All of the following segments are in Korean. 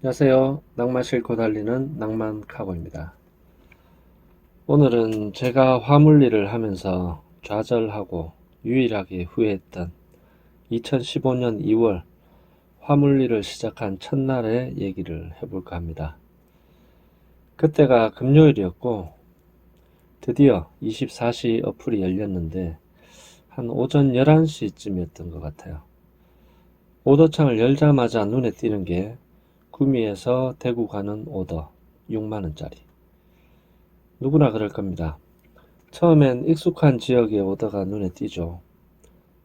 안녕하세요. 낭만 싣고 달리는 낭만카고입니다. 오늘은 제가 화물일을 하면서 좌절하고 유일하게 후회했던 2015년 2월 화물일을 시작한 첫날의 얘기를 해볼까 합니다. 그때가 금요일이었고 드디어 24시 어플이 열렸는데 한 오전 11시쯤이었던 것 같아요. 오더창을 열자마자 눈에 띄는 게 구미에서 대구 가는 오더 6만원짜리. 누구나 그럴 겁니다. 처음엔 익숙한 지역의 오더가 눈에 띄죠.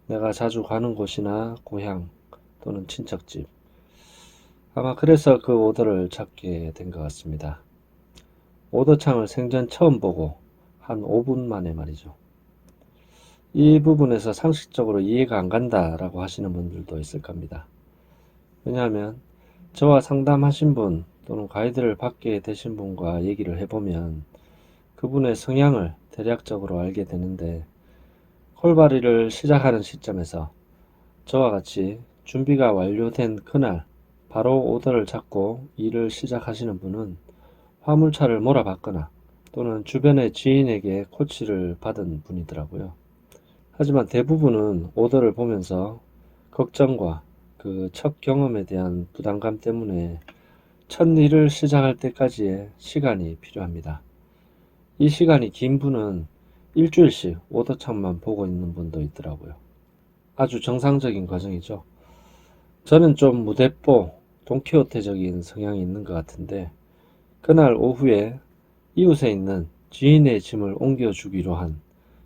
내가 자주 가는 곳이나 고향 또는 친척집. 아마 그래서 그 오더를 찾게 된 것 같습니다. 오더창을 생전 처음 보고 한 5분 만에 말이죠. 이 부분에서 상식적으로 이해가 안 간다라고 하시는 분들도 있을 겁니다. 왜냐하면 저와 상담하신 분 또는 가이드를 받게 되신 분과 얘기를 해보면 그분의 성향을 대략적으로 알게 되는데 콜바리를 시작하는 시점에서 저와 같이 준비가 완료된 그날 바로 오더를 잡고 일을 시작하시는 분은 화물차를 몰아봤거나 또는 주변의 지인에게 코치를 받은 분이더라고요. 하지만 대부분은 오더를 보면서 걱정과 그 첫 경험에 대한 부담감 때문에 첫 일을 시작할 때까지의 시간이 필요합니다. 이 시간이 긴 분은 일주일씩 오더창만 보고 있는 분도 있더라고요. 아주 정상적인 과정이죠. 저는 좀 무대뽀, 돈키호테적인 성향이 있는 것 같은데 그날 오후에 이웃에 있는 지인의 짐을 옮겨주기로 한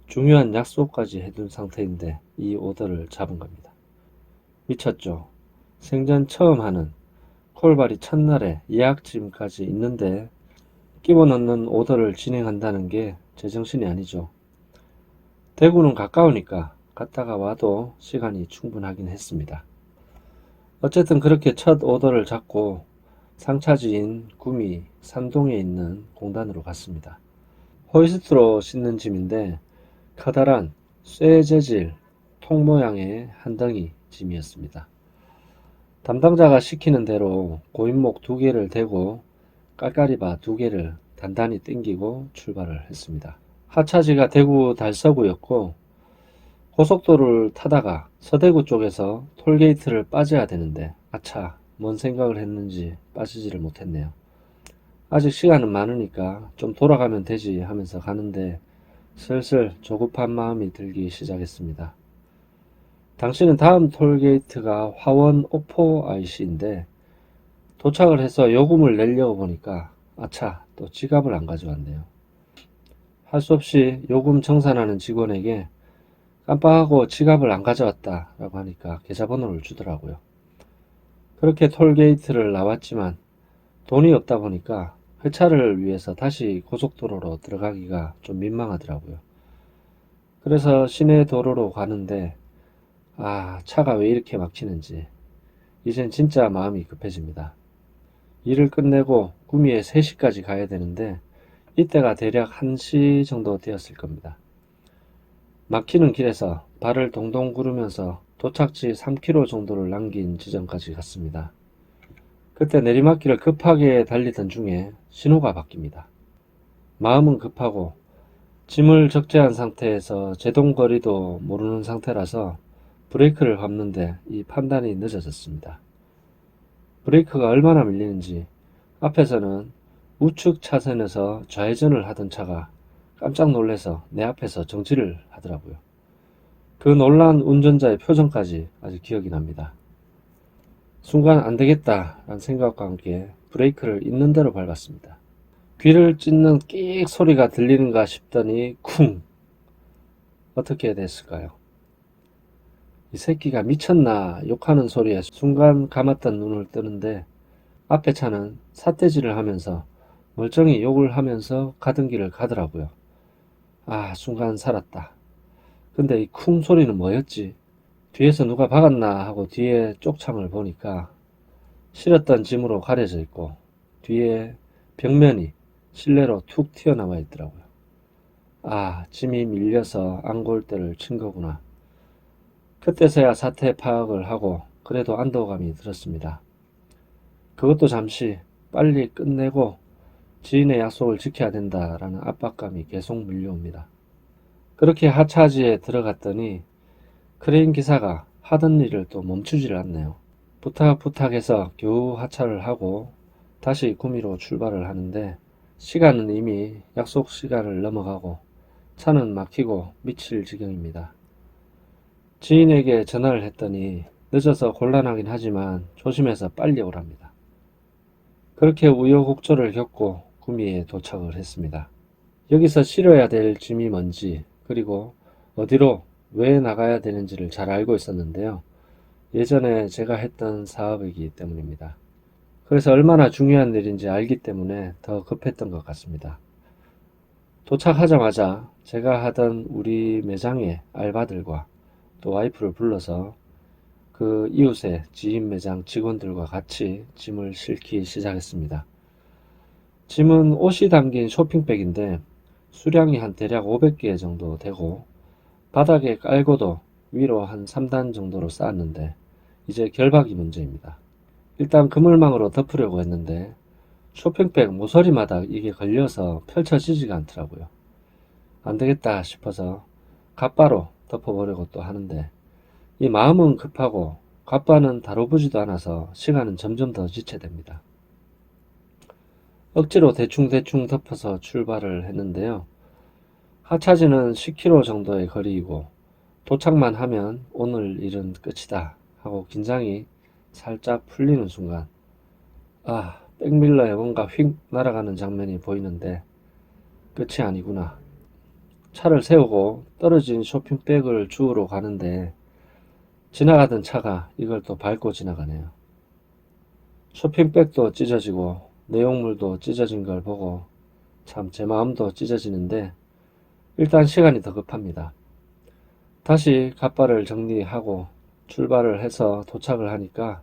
중요한 약속까지 해둔 상태인데 이 오더를 잡은 겁니다. 미쳤죠. 생전 처음 하는 콜발이 첫날에 예약짐까지 있는데 끼워 넣는 오더를 진행한다는 게 제정신이 아니죠. 대구는 가까우니까 갔다가 와도 시간이 충분하긴 했습니다. 어쨌든 그렇게 첫 오더를 잡고 상차지인 구미 산동에 있는 공단으로 갔습니다. 호이스트로 싣는 짐인데 커다란 쇠 재질 통 모양의 한 덩이 짐이었습니다. 담당자가 시키는 대로 고인목 2개를 대고 깔깔이바 2개를 단단히 당기고 출발을 했습니다. 하차지가 대구 달서구였고 고속도로를 타다가 서대구 쪽에서 톨게이트를 빠져야 되는데 아차, 뭔 생각을 했는지 빠지지를 못했네요. 아직 시간은 많으니까 좀 돌아가면 되지 하면서 가는데 슬슬 조급한 마음이 들기 시작했습니다. 당시는 다음 톨게이트가 화원 옥포 IC인데 도착을 해서 요금을 내려고 보니까 아차, 또 지갑을 안 가져왔네요. 할 수 없이 요금 정산하는 직원에게 깜빡하고 지갑을 안 가져왔다 라고 하니까 계좌번호를 주더라고요. 그렇게 톨게이트를 나왔지만 돈이 없다 보니까 회차를 위해서 다시 고속도로로 들어가기가 좀 민망하더라고요. 그래서 시내 도로로 가는데 차가 왜 이렇게 막히는지 이젠 진짜 마음이 급해집니다. 일을 끝내고 구미에 3시까지 가야 되는데 이때가 대략 1시 정도 되었을 겁니다. 막히는 길에서 발을 동동 구르면서 도착지 3km 정도를 남긴 지점까지 갔습니다. 그때 내리막길을 급하게 달리던 중에 신호가 바뀝니다. 마음은 급하고 짐을 적재한 상태에서 제동거리도 모르는 상태라서 브레이크를 밟는데 이 판단이 늦어졌습니다. 브레이크가 얼마나 밀리는지 앞에서는 우측 차선에서 좌회전을 하던 차가 깜짝 놀라서 내 앞에서 정지를 하더라고요. 그 놀란 운전자의 표정까지 아주 기억이 납니다. 순간 안 되겠다 라는 생각과 함께 브레이크를 있는 대로 밟았습니다. 귀를 찢는 끽 소리가 들리는가 싶더니 쿵! 어떻게 됐을까요? 이 새끼가 미쳤나 욕하는 소리에 순간 감았던 눈을 뜨는데 앞에 차는 삿대질을 하면서 멀쩡히 욕을 하면서 가던 길을 가더라고요. 순간 살았다. 근데 이 쿵 소리는 뭐였지? 뒤에서 누가 박았나 하고 뒤에 쪽창을 보니까 실었던 짐으로 가려져 있고 뒤에 벽면이 실내로 툭 튀어나와 있더라고요. 짐이 밀려서 안골대를 친 거구나. 그때서야 사태 파악을 하고 그래도 안도감이 들었습니다. 그것도 잠시 빨리 끝내고 지인의 약속을 지켜야 된다라는 압박감이 계속 밀려옵니다. 그렇게 하차지에 들어갔더니 크레인 기사가 하던 일을 또 멈추질 않네요. 부탁해서 겨우 하차를 하고 다시 구미로 출발을 하는데 시간은 이미 약속 시간을 넘어가고 차는 막히고 미칠 지경입니다. 지인에게 전화를 했더니 늦어서 곤란하긴 하지만 조심해서 빨리 오랍니다. 그렇게 우여곡절을 겪고 구미에 도착을 했습니다. 여기서 실어야 될 짐이 뭔지 그리고 어디로 왜 나가야 되는지를 잘 알고 있었는데요. 예전에 제가 했던 사업이기 때문입니다. 그래서 얼마나 중요한 일인지 알기 때문에 더 급했던 것 같습니다. 도착하자마자 제가 하던 우리 매장의 알바들과 또 와이프를 불러서 그 이웃의 지인 매장 직원들과 같이 짐을 싣기 시작했습니다. 짐은 옷이 담긴 쇼핑백인데 수량이 한 대략 500개 정도 되고 바닥에 깔고도 위로 한 3단 정도로 쌓았는데 이제 결박이 문제입니다. 일단 그물망으로 덮으려고 했는데 쇼핑백 모서리마다 이게 걸려서 펼쳐지지가 않더라고요. 안 되겠다 싶어서 갓바로 덮어보려고 또 하는데 이 마음은 급하고 갓바는 다뤄보지도 않아서 시간은 점점 더 지체됩니다. 억지로 대충 덮어서 출발을 했는데요. 하차지는 10km 정도의 거리이고 도착만 하면 오늘 일은 끝이다 하고 긴장이 살짝 풀리는 순간 백밀러에 뭔가 휙 날아가는 장면이 보이는데 끝이 아니구나. 차를 세우고 떨어진 쇼핑백을 주우러 가는데 지나가던 차가 이걸 또 밟고 지나가네요. 쇼핑백도 찢어지고 내용물도 찢어진 걸 보고 참 제 마음도 찢어지는데 일단 시간이 더 급합니다. 다시 갓바를 정리하고 출발을 해서 도착을 하니까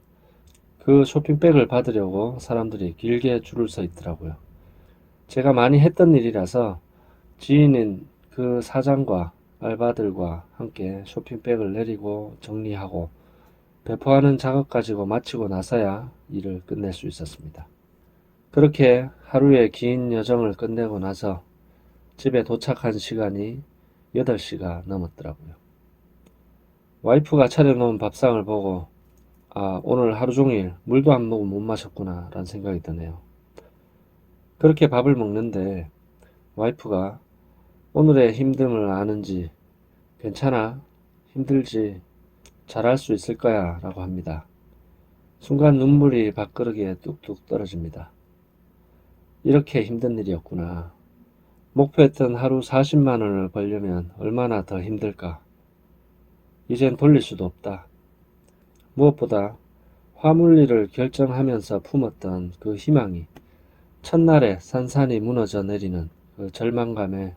그 쇼핑백을 받으려고 사람들이 길게 줄을 서 있더라고요. 제가 많이 했던 일이라서 지인인 그 사장과 알바들과 함께 쇼핑백을 내리고 정리하고 배포하는 작업 가지고 마치고 나서야 일을 끝낼 수 있었습니다. 그렇게 하루의 긴 여정을 끝내고 나서 집에 도착한 시간이 8시가 넘었더라고요. 와이프가 차려놓은 밥상을 보고 오늘 하루 종일 물도 한 모금 못 마셨구나 라는 생각이 드네요. 그렇게 밥을 먹는데 와이프가 오늘의 힘듦을 아는지 괜찮아? 힘들지? 잘할 수 있을 거야 라고 합니다. 순간 눈물이 밥그릇에 뚝뚝 떨어집니다. 이렇게 힘든 일이었구나. 목표했던 하루 40만 원을 벌려면 얼마나 더 힘들까. 이젠 돌릴 수도 없다. 무엇보다 화물일을 결정하면서 품었던 그 희망이 첫날에 산산이 무너져 내리는 그 절망감에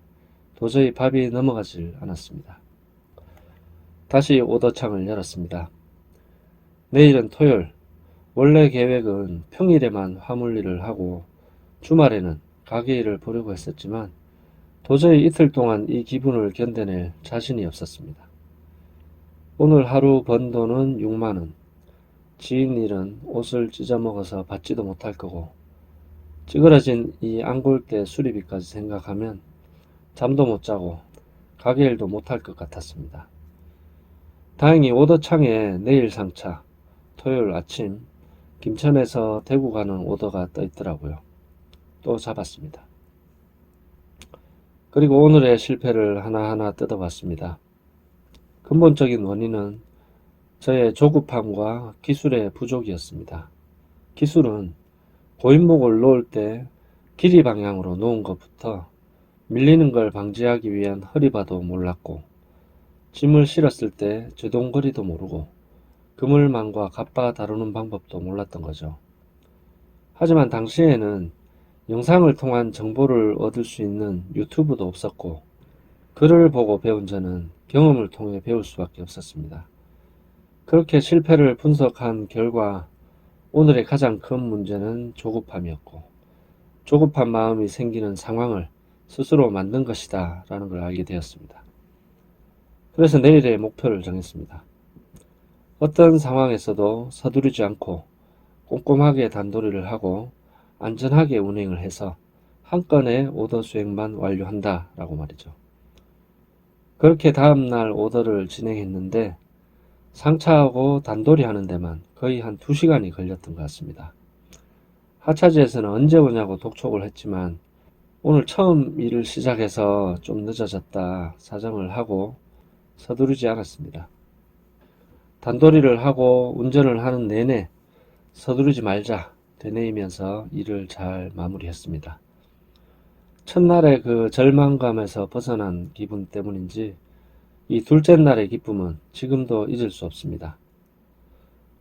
도저히 밥이 넘어가질 않았습니다. 다시 오더창을 열었습니다. 내일은 토요일. 원래 계획은 평일에만 화물일을 하고 주말에는 가게 일을 보려고 했었지만 도저히 이틀 동안 이 기분을 견뎌낼 자신이 없었습니다. 오늘 하루 번 돈은 6만원. 지인 일은 옷을 찢어먹어서 받지도 못할 거고 찌그러진 이 안골대 수리비까지 생각하면 잠도 못 자고 가게 일도 못할 것 같았습니다. 다행히 오더창에 내일 상차, 토요일 아침 김천에서 대구 가는 오더가 떠 있더라고요. 또 잡았습니다. 그리고 오늘의 실패를 하나하나 뜯어봤습니다. 근본적인 원인은 저의 조급함과 기술의 부족이었습니다. 기술은 고인목을 놓을 때 길이 방향으로 놓은 것부터 밀리는 걸 방지하기 위한 허리바도 몰랐고 짐을 실었을 때 제동거리도 모르고 그물망과 갓바 다루는 방법도 몰랐던 거죠. 하지만 당시에는 영상을 통한 정보를 얻을 수 있는 유튜브도 없었고 글을 보고 배운 저는 경험을 통해 배울 수밖에 없었습니다. 그렇게 실패를 분석한 결과 오늘의 가장 큰 문제는 조급함이었고 조급한 마음이 생기는 상황을 스스로 만든 것이다 라는 걸 알게 되었습니다. 그래서 내일의 목표를 정했습니다. 어떤 상황에서도 서두르지 않고 꼼꼼하게 단도리를 하고 안전하게 운행을 해서 한 건의 오더 수행만 완료한다 라고 말이죠. 그렇게 다음날 오더를 진행했는데 상차하고 단도리 하는 데만 거의 한 2시간이 걸렸던 것 같습니다. 하차지에서는 언제 오냐고 독촉을 했지만 오늘 처음 일을 시작해서 좀 늦어졌다 사정을 하고 서두르지 않았습니다. 단도리를 하고 운전을 하는 내내 서두르지 말자 되뇌이면서 일을 잘 마무리했습니다. 첫날의 그 절망감에서 벗어난 기분 때문인지 이 둘째 날의 기쁨은 지금도 잊을 수 없습니다.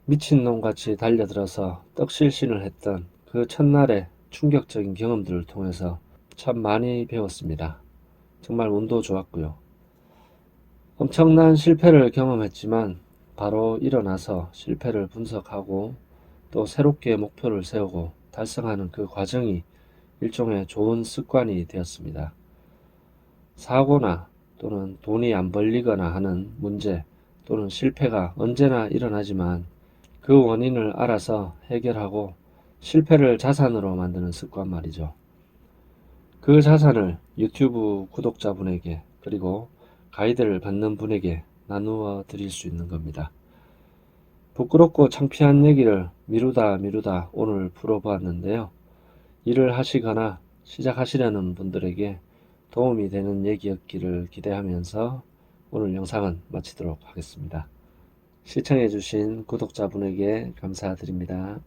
미친놈같이 달려들어서 떡실신을 했던 그 첫날의 충격적인 경험들을 통해서 참 많이 배웠습니다. 정말 운도 좋았고요. 엄청난 실패를 경험했지만 바로 일어나서 실패를 분석하고 또 새롭게 목표를 세우고 달성하는 그 과정이 일종의 좋은 습관이 되었습니다. 사고나 또는 돈이 안 벌리거나 하는 문제 또는 실패가 언제나 일어나지만 그 원인을 알아서 해결하고 실패를 자산으로 만드는 습관 말이죠. 그 자산을 유튜브 구독자분에게 그리고 가이드를 받는 분에게 나누어 드릴 수 있는 겁니다. 부끄럽고 창피한 얘기를 미루다 오늘 풀어보았는데요. 일을 하시거나 시작하시려는 분들에게 도움이 되는 얘기였기를 기대하면서 오늘 영상은 마치도록 하겠습니다. 시청해주신 구독자분에게 감사드립니다.